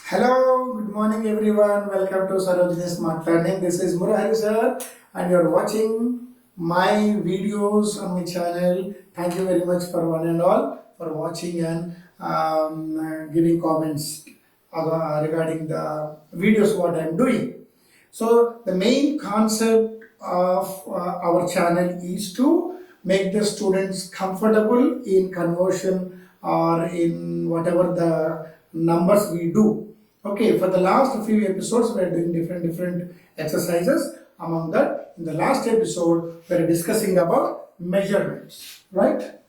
Hello, good morning everyone. Welcome to SAROJINI Smart Learning. This is Murari sir and you are watching my videos on my channel. Thank you very much for one and all for watching and giving comments regarding the videos what I am doing. So the main concept of our channel is to make the students comfortable in conversion or in whatever the numbers we do. Okay, for the last few episodes we are doing different exercises. Among that, in the last episode we are discussing about measurements, right?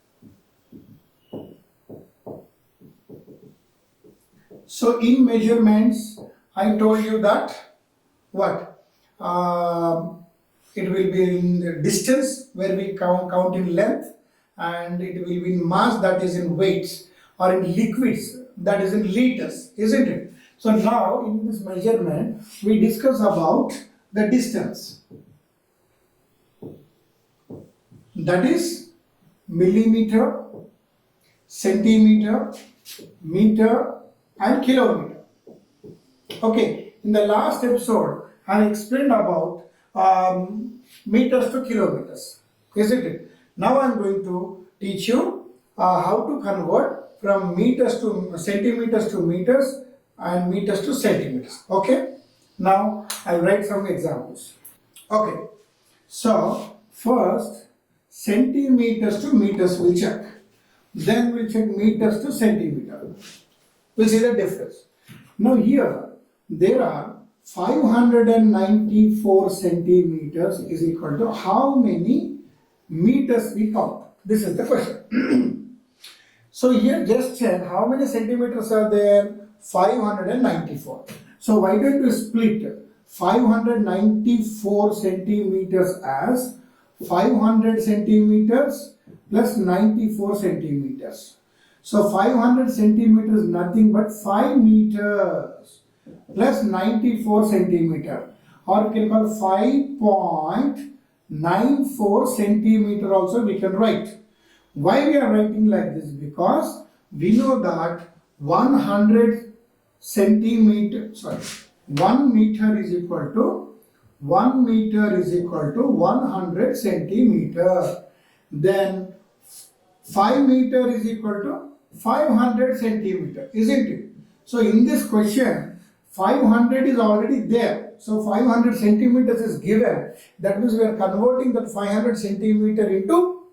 So in measurements I told you that what it will be in the distance where we count in length, and it will be in mass, that is in weights, or in liquids, that is in liters, isn't it? So now in this measurement we discuss about the distance, that is millimeter, centimeter, meter and kilometer. Okay, in the last episode I explained about meters to kilometers, isn't it? Now I am going to teach you how to convert from meters to centimeters to meters and meters to centimeters. Okay, now I'll write some examples. Okay, so first centimeters to meters we'll check, then we'll check meters to centimeter. We'll see the difference. Now here there are 594 centimeters is equal to how many meters we count. This is the question. So here just check how many centimeters are there. 594. So why don't we split 594 centimeters as 500 centimeters plus 94 centimeters. So 500 centimeters nothing but 5 meters plus 94 centimeter, or we can call 5.94 centimeter also we can write. Why we are writing like this? Because we know that 100 centimeter, 1 meter is equal to 100 centimeter. Then 5 meter is equal to 500 centimeter, isn't it? So in this question 500 is already there. So 500 centimeters is given. That means we are converting that 500 centimeter into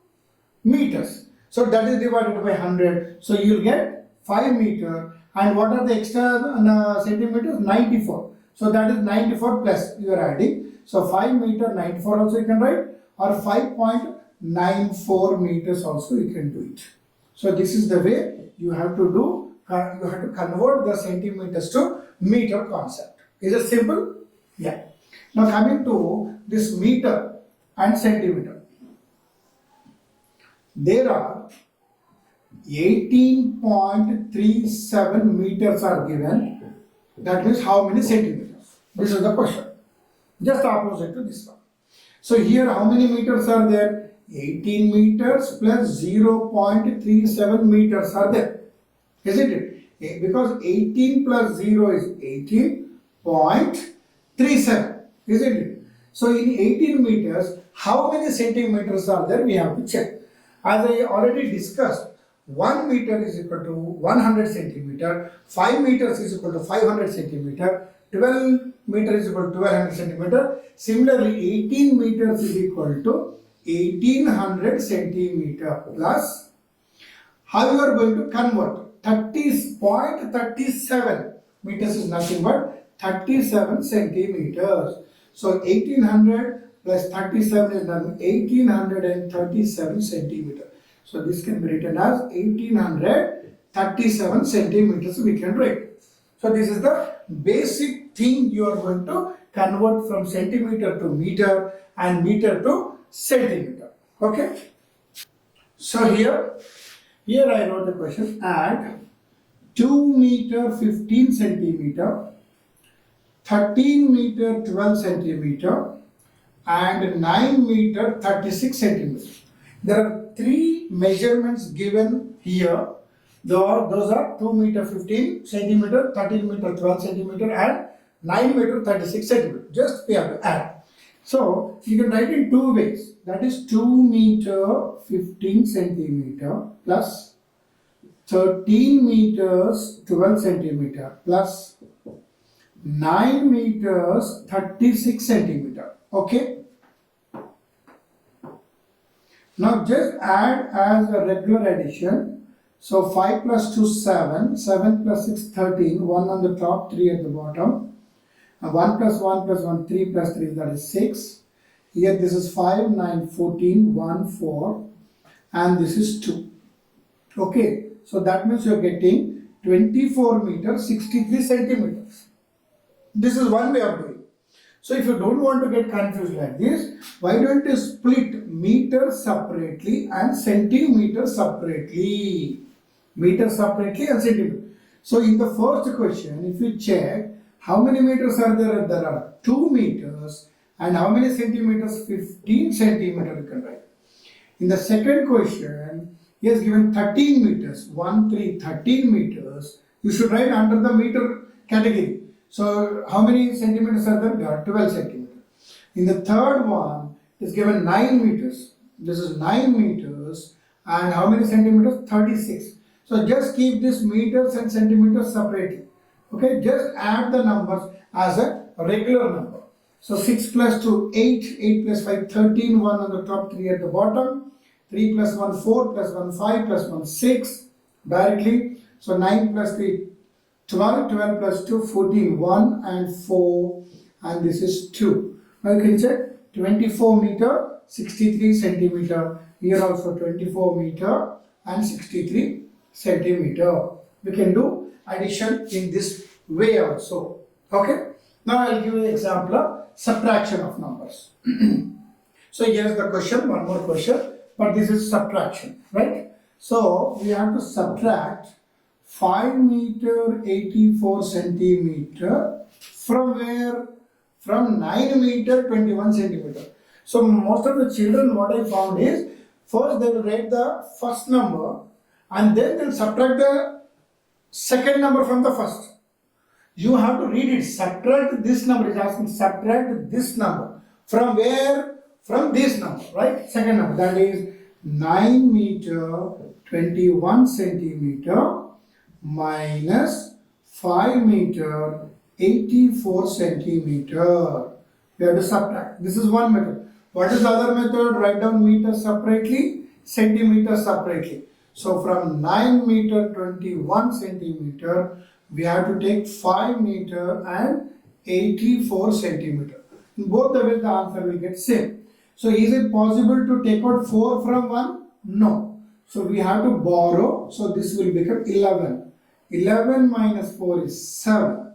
meters. So that is divided by 100. So you will get 5 meter. And what are the extra centimeters? 94. So that is 94 plus you are adding. So 5 meter 94 also you can write, or 5.94 meters also you can do it. So this is the way you have to do. You have to convert the centimeters to meter concept. Is it simple? Yeah. Now coming to this meter and centimeter. There are 18.37 meters are given. That means how many centimeters? This is the question. Just opposite to this one. So here how many meters are there? 18 meters plus 0.37 meters are there. Isn't it? Because 18 plus 0 is 18.37. Isn't it? So in 18 meters, how many centimeters are there? We have to check. As I already discussed, 1 meter is equal to 100 centimeter, 5 meters is equal to 500 centimeter, 12 meters is equal to 1200 centimeter. Similarly, 18 meters is equal to 1800 centimeter plus, how you are going to convert? 30.37 meters is nothing but 37 centimeters. So 1800 plus 37 is nothing, 1837 centimeter. So this can be written as 1837 centimeters we can write. So this is the basic thing you are going to convert from centimeter to meter and meter to centimeter. Okay. So here I wrote the question: add 2 meter 15 centimeter, 13 meter 12 centimeter and 9 meter 36 centimeters. There are 3 measurements given here. Those are 2 meter 15 centimeter, 13 meter 12 centimeter, and 9 meter 36 centimeter. Just we have to add. So you can write in two ways. That is 2 meter 15 centimeter plus 13 meters 12 centimeter plus 9 meters 36 centimeter. Okay. Now just add as a regular addition. So 5 plus 2 7, 7 plus 6 13, 1 on the top, 3 at the bottom. And 1 plus 1 plus 1, 3 plus 3, that is 6. Here this is 5, 9, 14, 1, 4, and this is 2. Okay, so that means you are getting 24 meters 63 centimeters. This is one way of doing. So if you don't want to get confused like this, why don't you split meter separately and centimeter separately? Meter separately and centimeter. So in the first question, if you check, how many meters are there? There are 2 meters. And how many centimeters? 15 centimeters you can write. In the second question, he has given 13 meters. 1, 3, 13 meters. You should write under the meter category. So how many centimeters are there? There are 12 centimeters. In the third one, it is given 9 meters. This is 9 meters. And how many centimeters? 36. So just keep this meters and centimeters separately. Okay, just add the numbers as a regular number. So 6 plus 2, 8, 8 plus 5, 13, 1 on the top, 3 at the bottom, 3 plus 1, 4, plus 1, 5, plus 1, 6, directly. So 9 plus 3, 12, 12 plus 2, 14, 1 and 4, and this is 2. Now you can check 24 meter, 63 centimeter, here also 24 meter and 63 centimeter. We can do addition in this way also. Okay. Now I will give you an example of subtraction of numbers. So here's the question, one more question, but this is subtraction, right? So we have to subtract 5 meter 84 centimeter from where? From 9 meter 21 centimeter. So most of the children, what I found is, first they will write the first number and then they will subtract the second number from the first. You have to read it. Subtract this number. It is asking subtract this number. From where? From this number, right? Second number. That is 9 meter 21 centimeter minus 5 meter 84 centimeter. We have to subtract. This is one method. What is the other method? Write down meters separately, centimeters separately. So from 9 meter 21 centimeter, we have to take 5 meter and 84 centimeter. In both the ways, the answer will get same. So is it possible to take out 4 from 1? No. So we have to borrow. So this will become 11. 11 minus 4 is 7.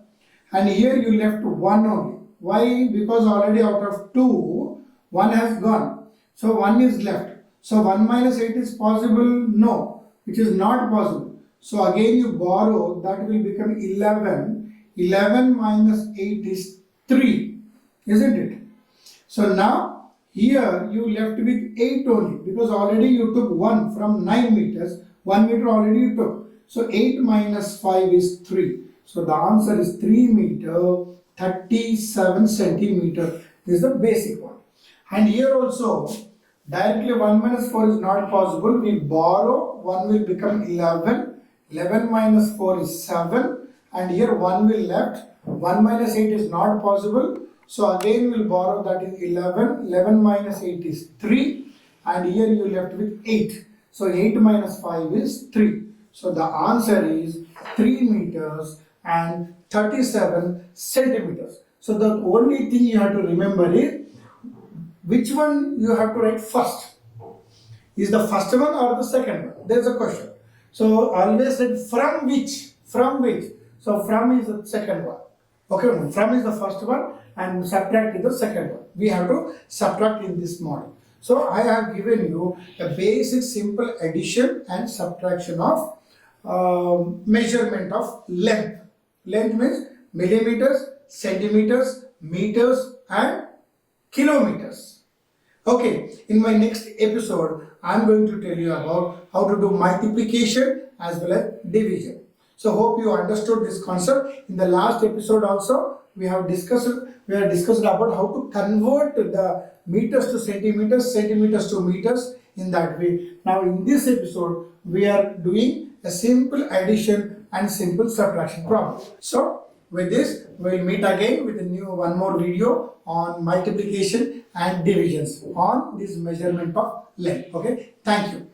And here you left 1 only. Why? Because already out of 2, 1 has gone. So 1 is left. So 1 minus 8 is possible? No. Which is not possible. So again you borrow, that will become 11. 11 minus 8 is 3. Isn't it? So now here you left with 8 only, because already you took 1 from 9 meters. 1 meter already you took. So 8 minus 5 is 3. So the answer is 3 meter 37 centimeter. This is the basic one. And here also directly 1 minus 4 is not possible. We borrow, 1 will become 11. 11 minus 4 is 7. And here 1 will left. 1 minus 8 is not possible. So again we will borrow, that is 11. 11 minus 8 is 3. And here you left with 8. So 8 minus 5 is 3. So the answer is 3 meters and 37 centimeters. So the only thing you have to remember is, which one you have to write first? Is the first one or the second one? There is a question. So always said from which? From which? So from is the second one. Okay, from is the first one and subtract is the second one. We have to subtract in this model. So I have given you a basic simple addition and subtraction of measurement of length. Length means millimeters, centimeters, meters and kilometers. Okay, in my next episode, I am going to tell you about how to do multiplication as well as division. So hope you understood this concept. In the last episode also, we have discussed about how to convert the meters to centimeters, centimeters to meters in that way. Now in this episode, we are doing a simple addition and simple subtraction problem. So with this, we'll meet again with one more video on multiplication and divisions on this measurement of length. Okay, thank you.